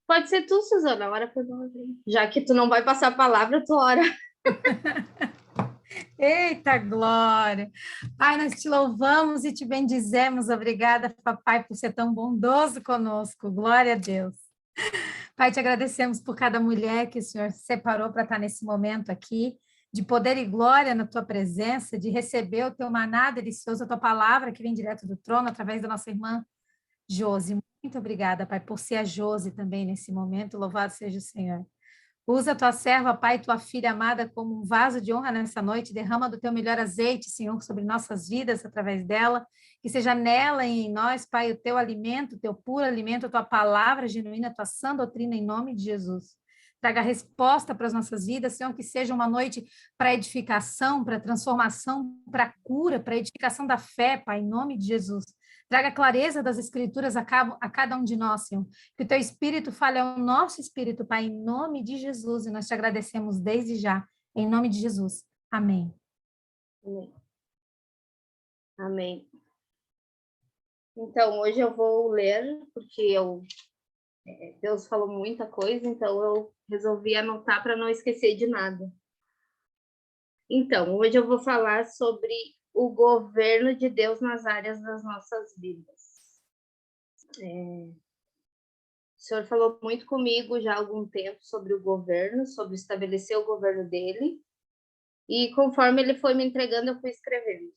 Pode ser tu, Suzana, ora por nós. Já que tu não vai passar a palavra, tu ora. Eita glória! Pai, nós te louvamos e te bendizemos. Obrigada, papai, por ser tão bondoso conosco. Glória a Deus. Pai, te agradecemos por cada mulher que o Senhor separou para estar nesse momento aqui, de poder e glória na tua presença, de receber o teu maná delicioso, a tua palavra que vem direto do trono, através da nossa irmã Josi. Muito obrigada, Pai, por ser a Josi também nesse momento. Louvado seja o Senhor. Usa a tua serva, Pai, tua filha amada, como um vaso de honra nessa noite. Derrama do teu melhor azeite, Senhor, sobre nossas vidas através dela. Que seja nela e em nós, Pai, o teu alimento, o teu puro alimento, a tua palavra genuína, a tua sã doutrina, em nome de Jesus. Traga resposta para as nossas vidas, Senhor, que seja uma noite para edificação, para transformação, para cura, para edificação da fé, Pai, em nome de Jesus. Traga clareza das Escrituras a cada um de nós, Senhor. Que o teu Espírito fale ao nosso Espírito, Pai, em nome de Jesus. E nós te agradecemos desde já, em nome de Jesus. Amém. Amém. Amém. Então, hoje eu vou ler, porque Deus falou muita coisa, então eu resolvi anotar para não esquecer de nada. Então, hoje eu vou falar sobre o governo de Deus nas áreas das nossas vidas. O Senhor falou muito comigo já há algum tempo sobre o governo, sobre estabelecer o governo dele, e conforme ele foi me entregando, eu fui escrevendo.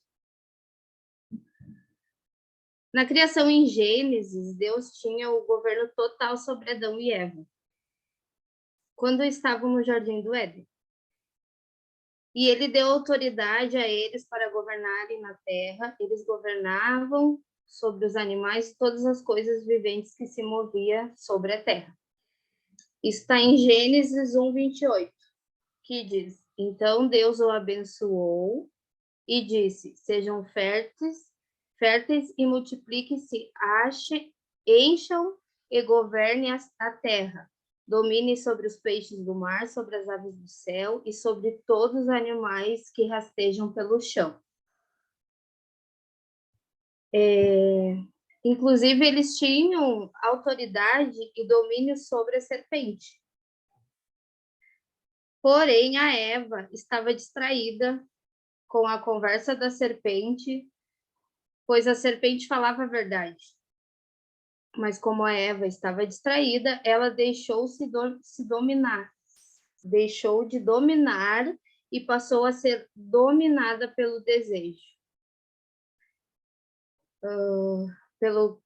Na criação em Gênesis, Deus tinha o governo total sobre Adão e Eva, quando estavam no Jardim do Éden. E ele deu autoridade a eles para governarem na terra. Eles governavam sobre os animais e todas as coisas viventes que se moviam sobre a terra. Está em Gênesis 1:28, que diz: Então Deus o abençoou e disse: Sejam férteis e multipliquem-se, encham e governem a terra. Domine sobre os peixes do mar, sobre as aves do céu e sobre todos os animais que rastejam pelo chão. Inclusive, eles tinham autoridade e domínio sobre a serpente. Porém, a Eva estava distraída com a conversa da serpente, pois a serpente falava a verdade. Mas como a Eva estava distraída, ela deixou de dominar e passou a ser dominada pelo desejo.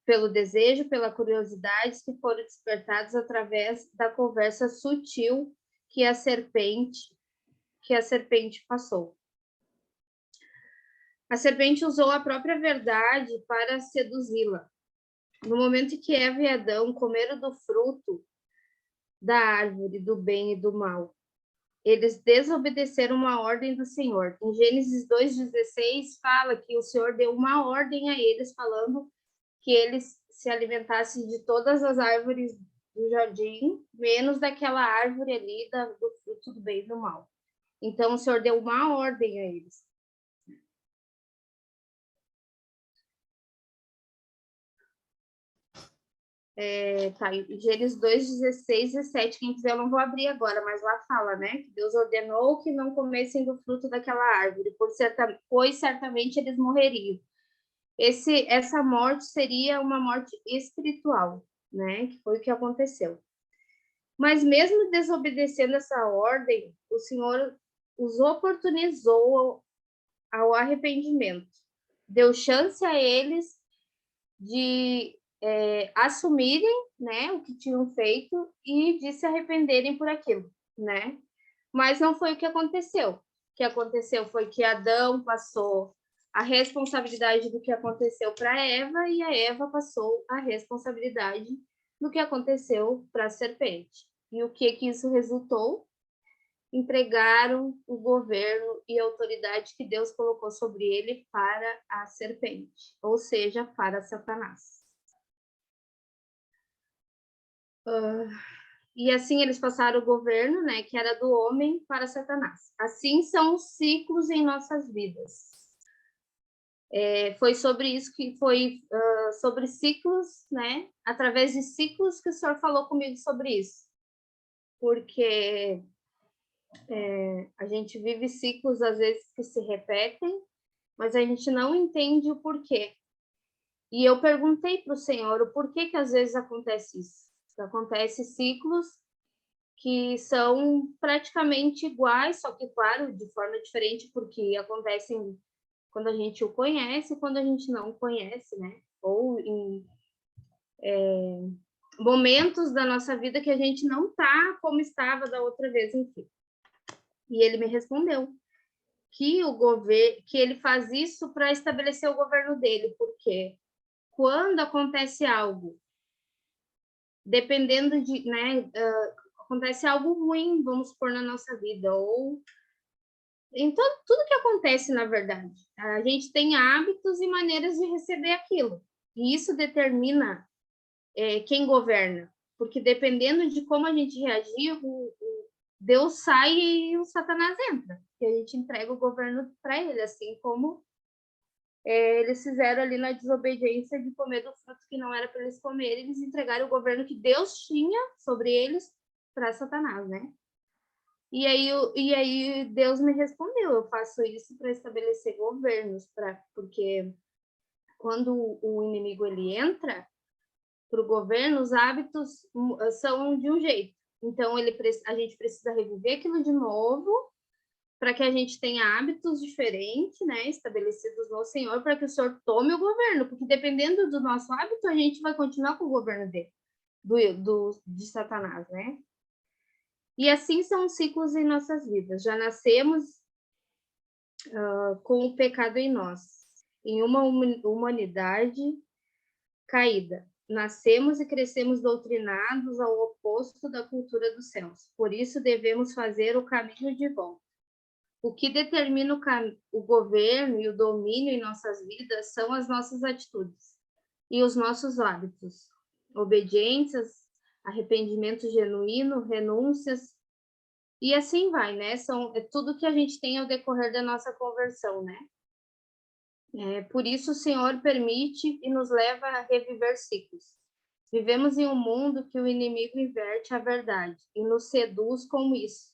Pelo desejo, pela curiosidade que foram despertados através da conversa sutil que a serpente passou. A serpente usou a própria verdade para seduzi-la. No momento em que Eva e Adão comeram do fruto da árvore do bem e do mal, eles desobedeceram uma ordem do Senhor. Em Gênesis 2:16 fala que o Senhor deu uma ordem a eles, falando que eles se alimentassem de todas as árvores do jardim, menos daquela árvore ali do fruto do bem e do mal. Então o Senhor deu uma ordem a eles. Tá, Gênesis 2:16 e 17, quem quiser eu não vou abrir agora, mas lá fala, né, que Deus ordenou que não comessem do fruto daquela árvore, pois certamente eles morreriam. Essa morte seria uma morte espiritual, né, que foi o que aconteceu. Mas mesmo desobedecendo essa ordem, o Senhor os oportunizou ao arrependimento, deu chance a eles de assumirem, né, o que tinham feito e de se arrependerem por aquilo, né? Mas não foi o que aconteceu. O que aconteceu foi que Adão passou a responsabilidade do que aconteceu para Eva e a Eva passou a responsabilidade do que aconteceu para a serpente. E o que isso resultou? Entregaram o governo e a autoridade que Deus colocou sobre ele para a serpente, ou seja, para Satanás. E assim eles passaram o governo, né, que era do homem, para Satanás. Assim são os ciclos em nossas vidas. Foi sobre isso que foi, sobre ciclos, né? Através de ciclos que o senhor falou comigo sobre isso. Porque a gente vive ciclos, às vezes, que se repetem, mas a gente não entende o porquê. E eu perguntei para o Senhor o porquê que às vezes acontece isso. Acontece ciclos que são praticamente iguais, só que, claro, de forma diferente, porque acontecem quando a gente o conhece e quando a gente não o conhece, né? Ou em momentos da nossa vida que a gente não está como estava da outra vez, enfim. E ele me respondeu que o governo, que ele faz isso para estabelecer o governo dele, porque quando acontece algo, dependendo de, né, acontece algo ruim, vamos supor, na nossa vida, ou em tudo que acontece, na verdade, a gente tem hábitos e maneiras de receber aquilo, e isso determina quem governa, porque dependendo de como a gente reagir, Deus sai e o Satanás entra, e a gente entrega o governo para ele, assim como eles fizeram ali na desobediência de comer do fruto que não era para eles comerem, eles entregaram o governo que Deus tinha sobre eles para Satanás, né? E aí Deus me respondeu, eu faço isso para estabelecer governos, porque quando o inimigo ele entra para o governo, os hábitos são de um jeito. Então a gente precisa reviver aquilo de novo para que a gente tenha hábitos diferentes, né, estabelecidos no Senhor, para que o Senhor tome o governo, porque dependendo do nosso hábito, a gente vai continuar com o governo dele, de Satanás, né? E assim são os ciclos em nossas vidas. Já nascemos com o pecado em nós, em uma humanidade caída. Nascemos e crescemos doutrinados ao oposto da cultura dos céus. Por isso devemos fazer o caminho de volta. O que determina o governo e o domínio em nossas vidas são as nossas atitudes e os nossos hábitos, obediências, arrependimento genuíno, renúncias, e assim vai, né? É tudo que a gente tem ao decorrer da nossa conversão, né? Por isso o Senhor permite e nos leva a reviver ciclos. Vivemos em um mundo que o inimigo inverte a verdade e nos seduz com isso,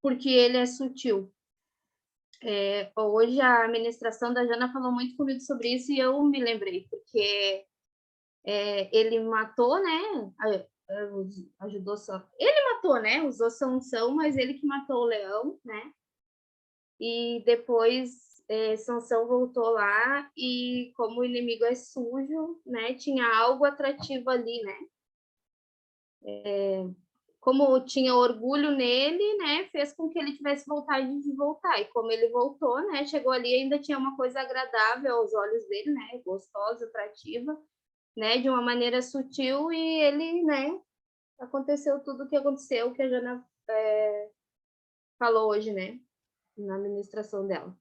porque ele é sutil. Hoje a administração da Jana falou muito comigo sobre isso e eu me lembrei, porque ele matou, né? Ajudou só. Ele matou, né? Usou Sansão, mas ele que matou o leão, né? E depois Sansão voltou lá e como o inimigo é sujo, né? Tinha algo atrativo ali, né? Como tinha orgulho nele, né, fez com que ele tivesse vontade de voltar. E como ele voltou, né, chegou ali e ainda tinha uma coisa agradável aos olhos dele, né, gostosa, atrativa, né, de uma maneira sutil, e ele, né, aconteceu tudo o que aconteceu, que a Jana falou hoje, né, na administração dela.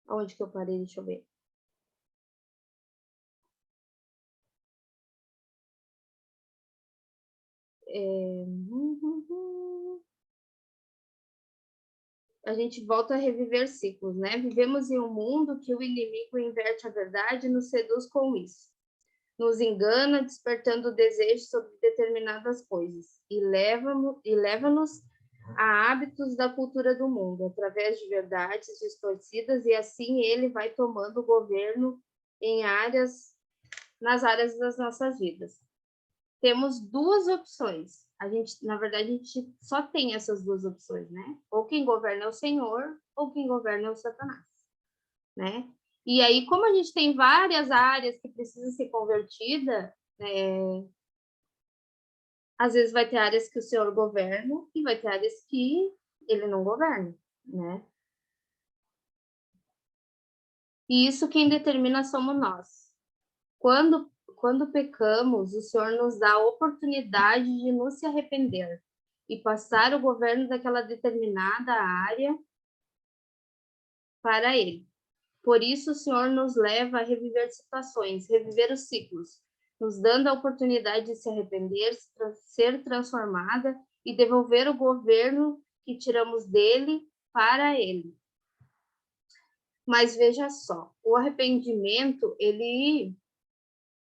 Onde que eu parei? Deixa eu ver. A gente volta a reviver ciclos, né? Vivemos em um mundo que o inimigo inverte a verdade e nos seduz com isso. Nos engana, despertando desejo sobre determinadas coisas e leva-nos a hábitos da cultura do mundo, através de verdades distorcidas, e assim ele vai tomando o governo nas áreas das nossas vidas. Temos duas opções. Na verdade, a gente só tem essas duas opções, né? Ou quem governa é o Senhor, ou quem governa é o Satanás, né? E aí, como a gente tem várias áreas que precisam ser convertidas, às vezes vai ter áreas que o Senhor governa e vai ter áreas que ele não governa, né? E isso quem determina somos nós. Quando pecamos, o Senhor nos dá a oportunidade de nos se arrepender e passar o governo daquela determinada área para ele. Por isso, o Senhor nos leva a reviver situações, reviver os ciclos, nos dando a oportunidade de se arrepender, ser transformada e devolver o governo que tiramos dele para ele. Mas veja só, o arrependimento, ele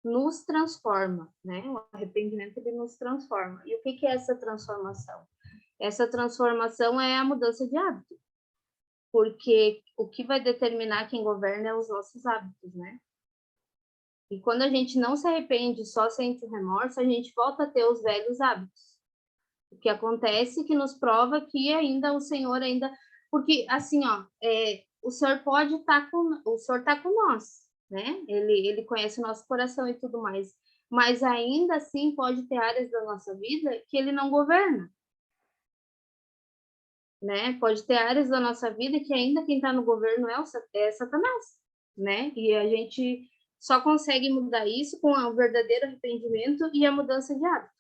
nos transforma, né? O arrependimento, ele nos transforma. E o que é essa transformação? Essa transformação é a mudança de hábito, porque o que vai determinar quem governa é os nossos hábitos, né? E quando a gente não se arrepende, só sente o remorso, a gente volta a ter os velhos hábitos. O que acontece que nos prova que ainda o Senhor ainda... Porque, assim, ó, o Senhor pode estar com... O Senhor está com nós, né? Ele conhece o nosso coração e tudo mais. Mas ainda assim pode ter áreas da nossa vida que ele não governa, né? Pode ter áreas da nossa vida que ainda quem está no governo é Satanás, né? E a gente só consegue mudar isso com o verdadeiro arrependimento e a mudança de hábito.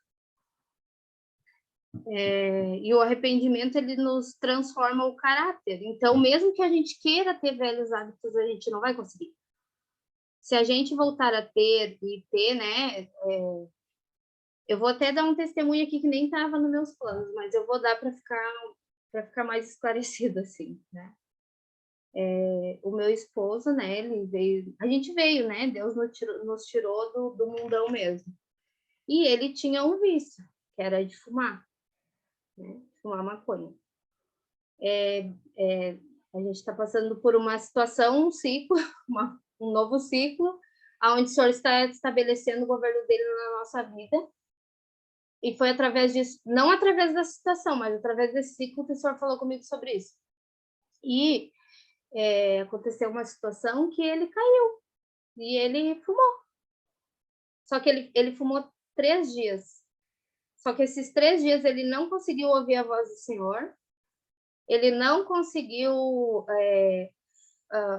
E o arrependimento, ele nos transforma o caráter. Então, mesmo que a gente queira ter velhos hábitos, a gente não vai conseguir. Se a gente voltar a ter, né? Eu vou até dar um testemunho aqui que nem estava nos meus planos, mas eu vou dar para ficar mais esclarecido, assim, né? O meu esposo, né? A gente veio, né? Deus nos tirou do mundão mesmo. E ele tinha um vício, que era de fumar, né? Fumar maconha. A gente está passando por uma situação, um ciclo, um novo ciclo, onde o Senhor está estabelecendo o governo dele na nossa vida. E foi através disso, não através dessa situação, mas através desse ciclo que o Senhor falou comigo sobre isso. E aconteceu uma situação que ele caiu e ele fumou. Só que ele fumou 3 dias. Só que esses 3 dias ele não conseguiu ouvir a voz do Senhor, ele não conseguiu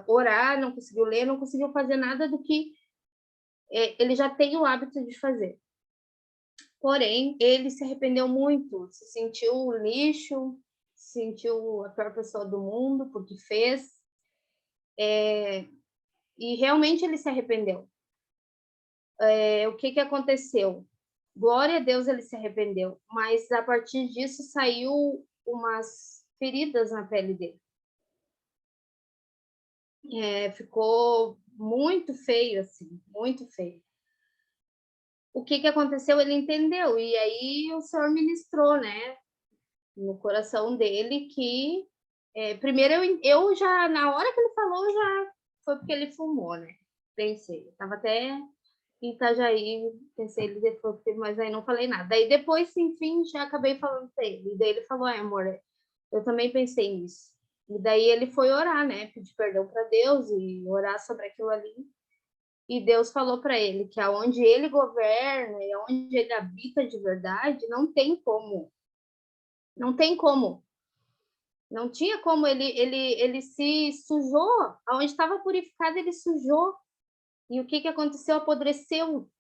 orar, não conseguiu ler, não conseguiu fazer nada do que ele já tem o hábito de fazer. Porém, ele se arrependeu muito, se sentiu lixo, se sentiu a pior pessoa do mundo porque fez, e realmente ele se arrependeu. O que aconteceu? Glória a Deus, ele se arrependeu, mas a partir disso saiu umas feridas na pele dele. Ficou muito feio, assim, muito feio. O que aconteceu? Ele entendeu, e aí o Senhor ministrou, né, no coração dele que... primeiro, eu já, na hora que ele falou, já foi porque ele fumou, né? Pensei, estava até em Itajaí, pensei, ele depois, mas aí não falei nada. Daí depois, enfim, já acabei falando para ele. E daí ele falou, amor, eu também pensei nisso. E daí ele foi orar, né? Pedir perdão para Deus e orar sobre aquilo ali. E Deus falou para ele que aonde ele governa e aonde ele habita de verdade, não tem como. Não tem como. Não tinha como, ele se sujou. Aonde estava purificado, ele sujou. E o que aconteceu? Apodreceu.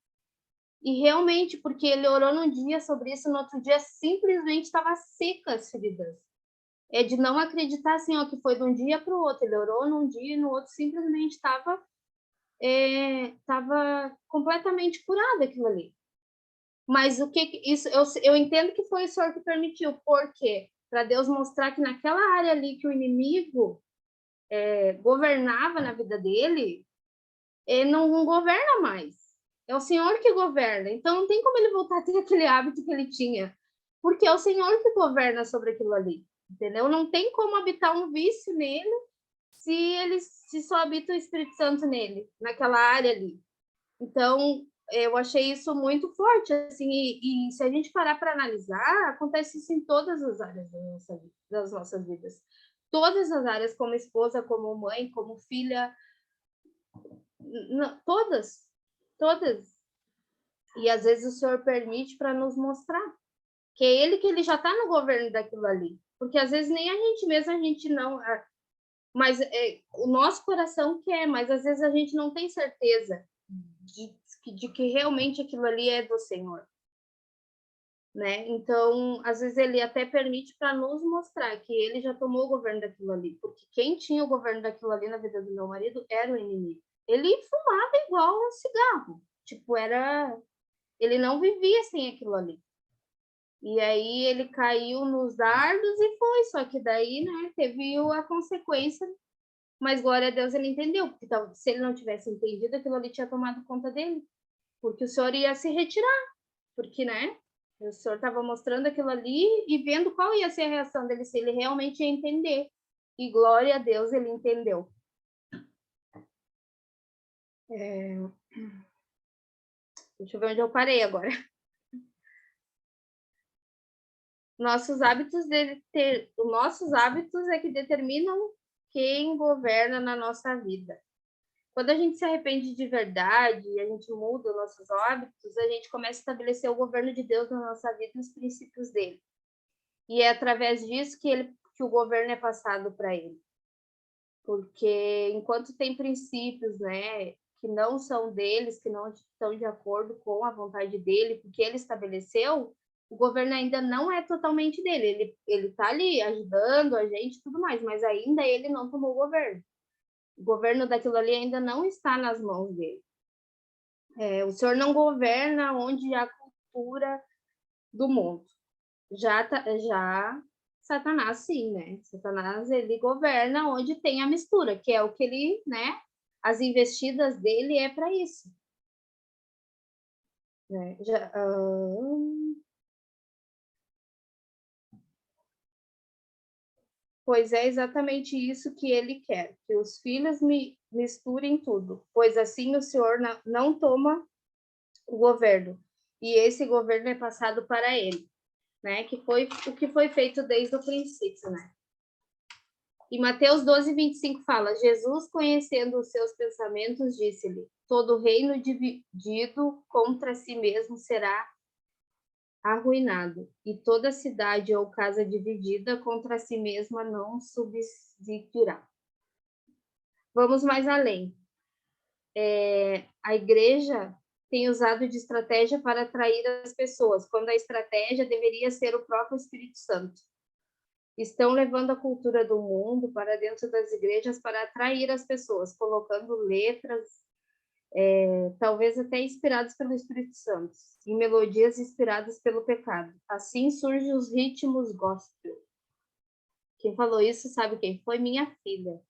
E realmente, porque ele orou num dia sobre isso, no outro dia simplesmente estava seca as feridas. É de não acreditar assim, ó, que foi de um dia para o outro. Ele orou num dia e no outro simplesmente estava completamente curado aquilo ali. Mas o que isso eu entendo que foi o Senhor que permitiu, porque para Deus mostrar que naquela área ali que o inimigo governava na vida dele, ele não governa mais. É o Senhor que governa. Então não tem como ele voltar a ter aquele hábito que ele tinha, porque é o Senhor que governa sobre aquilo ali, entendeu? Não tem como habitar um vício nele se só habita o Espírito Santo nele, naquela área ali. Então, eu achei isso muito forte, assim, e se a gente parar para analisar, acontece isso em todas as áreas das nossas vidas. Todas as áreas, como esposa, como mãe, como filha, todas. E às vezes o Senhor permite para nos mostrar que é ele já está no governo daquilo ali. Porque às vezes nem a gente mesmo, a gente não... Mas o nosso coração quer, mas às vezes a gente não tem certeza de que realmente aquilo ali é do Senhor, né? Então, às vezes ele até permite para nos mostrar que ele já tomou o governo daquilo ali, porque quem tinha o governo daquilo ali na vida do meu marido era o inimigo. Ele fumava igual um cigarro, tipo, ele não vivia sem aquilo ali. E aí ele caiu nos dardos e foi, só que daí, né, teve a consequência Mas, glória a Deus, ele entendeu, porque se ele não tivesse entendido, aquilo ali tinha tomado conta dele, porque o Senhor ia se retirar, porque, né, o Senhor estava mostrando aquilo ali e vendo qual ia ser a reação dele, se ele realmente ia entender. E, glória a Deus, ele entendeu. Deixa eu ver onde eu parei agora. Nossos hábitos é que determinam quem governa na nossa vida. Quando a gente se arrepende de verdade e a gente muda os nossos hábitos, a gente começa a estabelecer o governo de Deus na nossa vida e os princípios dele. E é através disso que o governo é passado para ele. Porque enquanto tem princípios, né, que não são deles, que não estão de acordo com a vontade dele, porque ele estabeleceu, o governo ainda não é totalmente dele. Ele está ali ajudando a gente e tudo mais, mas ainda ele não tomou o governo. O governo daquilo ali ainda não está nas mãos dele. O Senhor não governa onde há cultura do mundo. Já Satanás, sim, né? Satanás, ele governa onde tem a mistura, que é o que ele, né? As investidas dele é para isso. Né? Pois é exatamente isso que ele quer, que os filhos misturem tudo, pois assim o Senhor não toma o governo, e esse governo é passado para ele, né? Que foi o que foi feito desde o princípio, né? E Mateus 12:25 fala: Jesus, conhecendo os seus pensamentos, disse-lhe: todo reino dividido contra si mesmo será arruinado, e toda cidade ou casa dividida contra si mesma não subsistirá. Vamos mais além. A igreja tem usado de estratégia para atrair as pessoas, quando a estratégia deveria ser o próprio Espírito Santo. Estão levando a cultura do mundo para dentro das igrejas para atrair as pessoas, colocando letras, talvez até inspiradas pelo Espírito Santo, e melodias inspiradas pelo pecado. Assim surgem os ritmos gospel. Quem falou isso, sabe quem foi? Minha filha.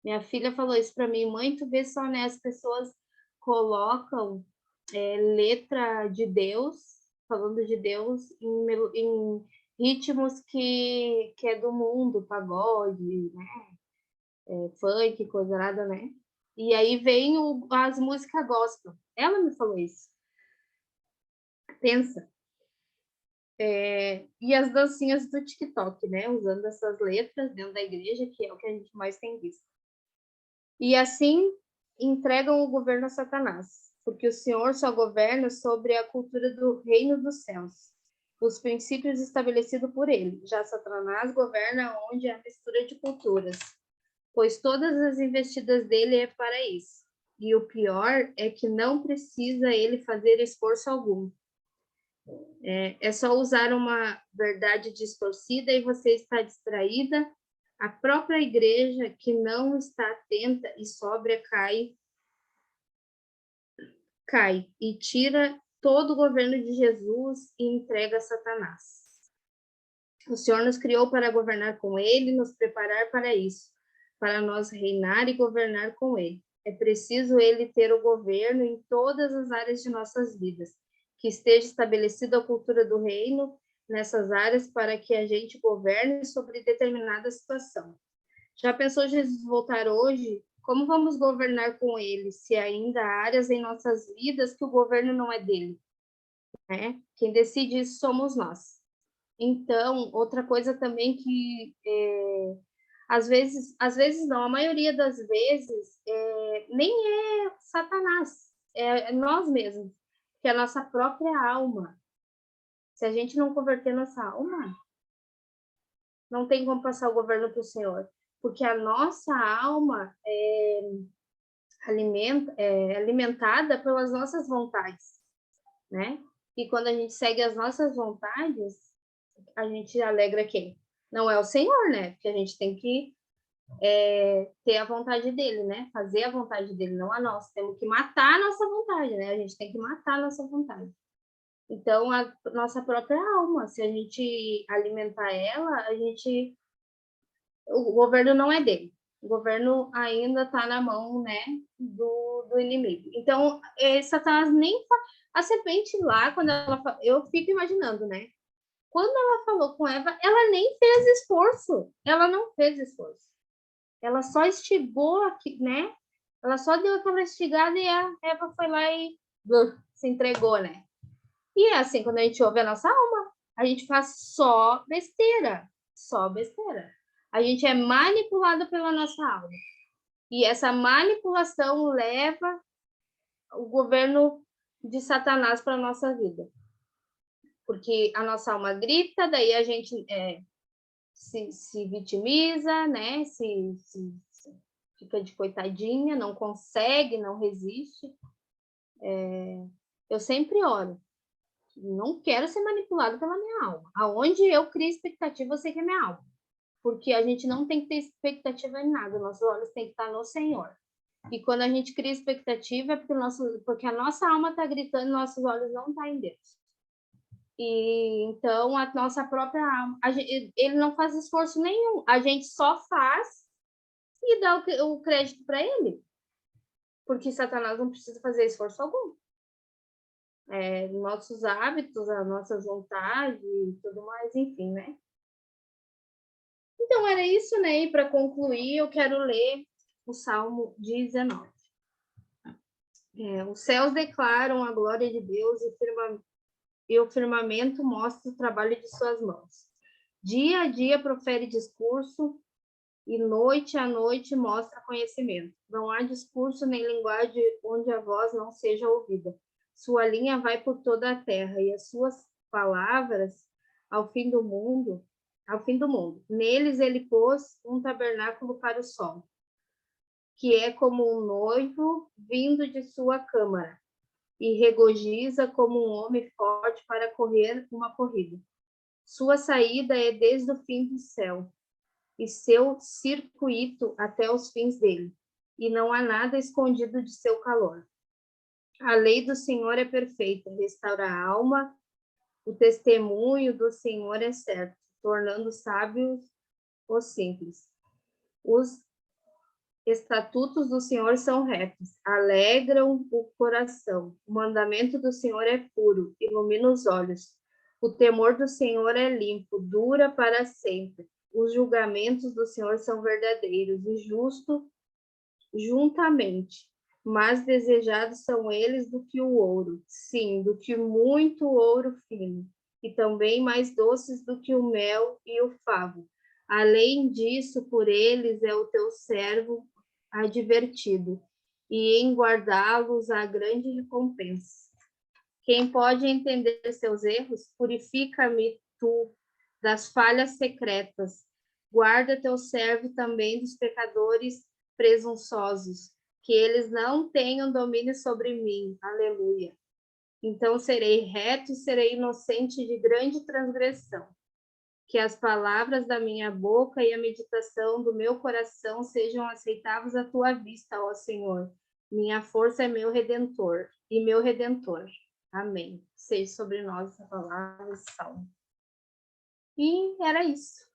Minha filha falou isso para mim: mãe, tu vê só, né? As pessoas colocam letra de Deus, falando de Deus, em ritmos que é do mundo, pagode, né? Funk, coisa nada, né? E aí vem as músicas gospel. Ela me falou isso. Pensa. E as dancinhas do TikTok, né? Usando essas letras dentro da igreja, que é o que a gente mais tem visto. E assim entregam o governo a Satanás, porque o Senhor só governa sobre a cultura do reino dos céus, os princípios estabelecidos por ele. Já Satanás governa onde há mistura de culturas, pois todas as investidas dele é para isso. E o pior é que não precisa ele fazer esforço algum. É só usar uma verdade distorcida e você está distraída. A própria igreja que não está atenta e sóbria cai e tira todo o governo de Jesus e entrega a Satanás. O Senhor nos criou para governar com ele, nos preparar para isso, para nós reinar e governar com ele. É preciso ele ter o governo em todas as áreas de nossas vidas, que esteja estabelecida a cultura do reino nessas áreas para que a gente governe sobre determinada situação. Já pensou Jesus voltar hoje? Como vamos governar com ele, se ainda há áreas em nossas vidas que o governo não é dele? Né? Quem decide isso somos nós. Então, outra coisa também que às vezes não, a maioria das vezes nem é Satanás, é nós mesmos, que é a nossa própria alma. Se a gente não converter nossa alma, não tem como passar o governo para o Senhor, porque a nossa alma é alimentada pelas nossas vontades, né? E quando a gente segue as nossas vontades, a gente alegra quem? Não é o Senhor, né? Porque a gente tem que ter a vontade dele, né? Fazer a vontade dele, não a nossa. Temos que matar a nossa vontade, né? A gente tem que matar a nossa vontade. Então, a nossa própria alma, se a gente alimentar ela, o governo não é dele. O governo ainda está na mão, né, do inimigo. Então, Satanás nem... A serpente lá, quando ela... Eu fico imaginando, né? Quando ela falou com Eva, ela nem fez esforço. Ela não fez esforço. Ela só estigou aqui, né? Ela só deu aquela estigada e a Eva foi lá e se entregou, né? E é assim, quando a gente ouve a nossa alma, a gente faz só besteira. Só besteira. A gente é manipulado pela nossa alma. E essa manipulação leva o governo de Satanás para a nossa vida. Porque a nossa alma grita, daí a gente se vitimiza, né? Se fica de coitadinha, não consegue, não resiste. Eu sempre oro. Não quero ser manipulado pela minha alma. Aonde eu crio expectativa, eu sei que é minha alma. Porque a gente não tem que ter expectativa em nada. Nossos olhos têm que estar no Senhor. E quando a gente cria expectativa, é porque a nossa alma está gritando e nossos olhos não estão em Deus. E então a nossa própria alma, ele não faz esforço nenhum. A gente só faz e dá o crédito para ele. Porque Satanás não precisa fazer esforço algum. Nossos hábitos, as nossas vontades e tudo mais, enfim, né? Então, era isso, né? E para concluir, eu quero ler o Salmo 19. Os céus declaram a glória de Deus e o firmamento mostra o trabalho de suas mãos. Dia a dia profere discurso e noite a noite mostra conhecimento. Não há discurso nem linguagem onde a voz não seja ouvida. Sua linha vai por toda a terra e as suas palavras ao fim do mundo. Neles ele pôs um tabernáculo para o sol, que é como um noivo vindo de sua câmara, e regozija como um homem forte para correr uma corrida. Sua saída é desde o fim do céu, e seu circuito até os fins dele, e não há nada escondido de seu calor. A lei do Senhor é perfeita, restaura a alma, o testemunho do Senhor é certo, tornando sábios os simples. Os estatutos do Senhor são retos, alegram o coração. O mandamento do Senhor é puro, ilumina os olhos. O temor do Senhor é limpo, dura para sempre. Os julgamentos do Senhor são verdadeiros e justos juntamente. Mais desejados são eles do que o ouro, sim, do que muito ouro fino, e também mais doces do que o mel e o favo. Além disso, por eles é o teu servo advertido, e em guardá-los há grande recompensa. Quem pode entender seus erros? Purifica-me tu das falhas secretas. Guarda teu servo também dos pecadores presunçosos, que eles não tenham domínio sobre mim. Aleluia. Então serei reto e serei inocente de grande transgressão. Que as palavras da minha boca e a meditação do meu coração sejam aceitáveis à tua vista, ó Senhor. Minha força é meu redentor e meu redentor. Amém. Seja sobre nós a palavra e salmo. E era isso.